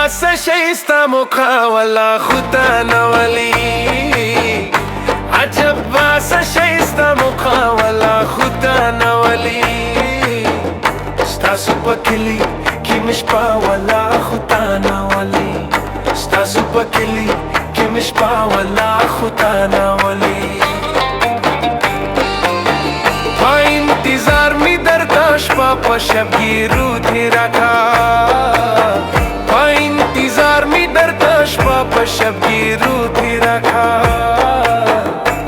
سشيستا مقاولا ختانا ولي عجبا سشيستا مقاولا ختانا ولي ستاسو بكلي كي مش باولا ختانا ولي ستاسو بكلي كي مش باولا ختانا ولي इंतजार में दरदाश पापा शबगीरू तेरा का इंतजार में दरदाश पापा शबगीरू तेरा का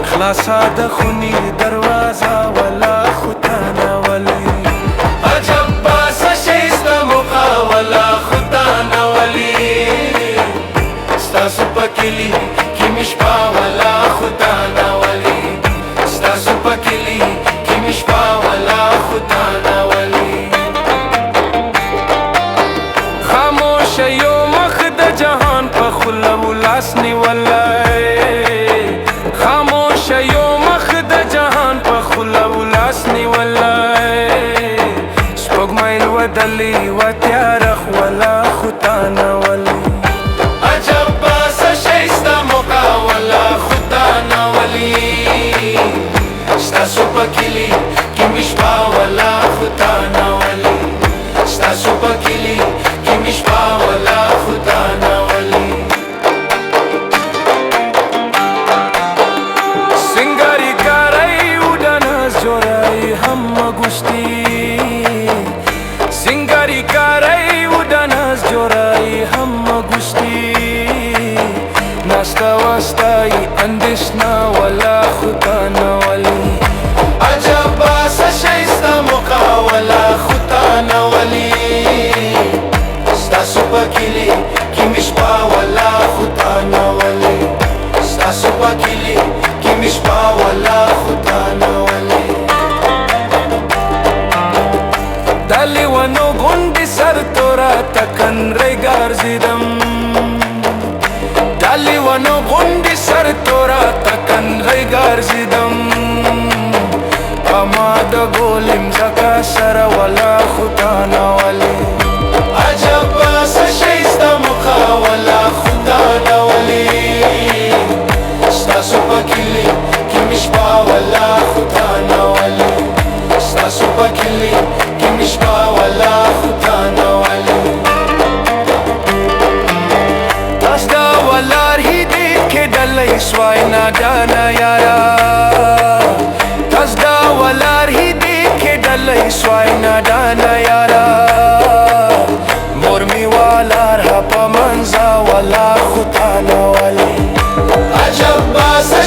खलासा दखुनी दरवाजा वाला खुदाना वली अजब बासा शेस्ता मुखा वाला खुदाना वली स्तासु पकिली की मिशपा वाला खुदाना वली स्तासु पकिली مشبع ولا خدانا ولي خاموش يوم خد جهان پخلا ولاسني والله خاموش يوم خد جهان پخلا ولاسني والله سبق مايل ودلي وتيارخ ولا خدانا ولي عجب باس شيستا مقا ولا خدانا ولي ستاسو پکلی کی مشبا ولا خدانا ولی ستاسو پکلی کی مشبا ولا خدانا ولی سنگاری کاری وداناز جورائی هم گشتی سنگاری کاری وداناز جورائی هم گشتی ناستا واسطائی اندشنا ولا خدانا ولی عجب باسا شيستا مقا ولا خدانا ولي ستاسو پکلی کی مشبا ولا خدانا ولی ستاسو پکلی کی مشبا ولا خدانا ولی دالی ونو گوندی سر تورا تکن ریگار زیدم دالی ونو گوندی سر تورا تکن ریگار زیدم اما دا گولم زکا سر ولا خدانا ولی عجب باسا شیستا مقا ولا خدانا ولی ستاسو پکلی کی مشبا ولا خدانا ولی ستاسو پکلی کی مشبا ولا خدانا ولی تاسدا ولار هی دید که دلی سوای نادانا یارا تاسدا ولار هی دید که دلی سوای نادانا یارا مرمی والار هپا منزا ولا خدانا ولی عجب باسا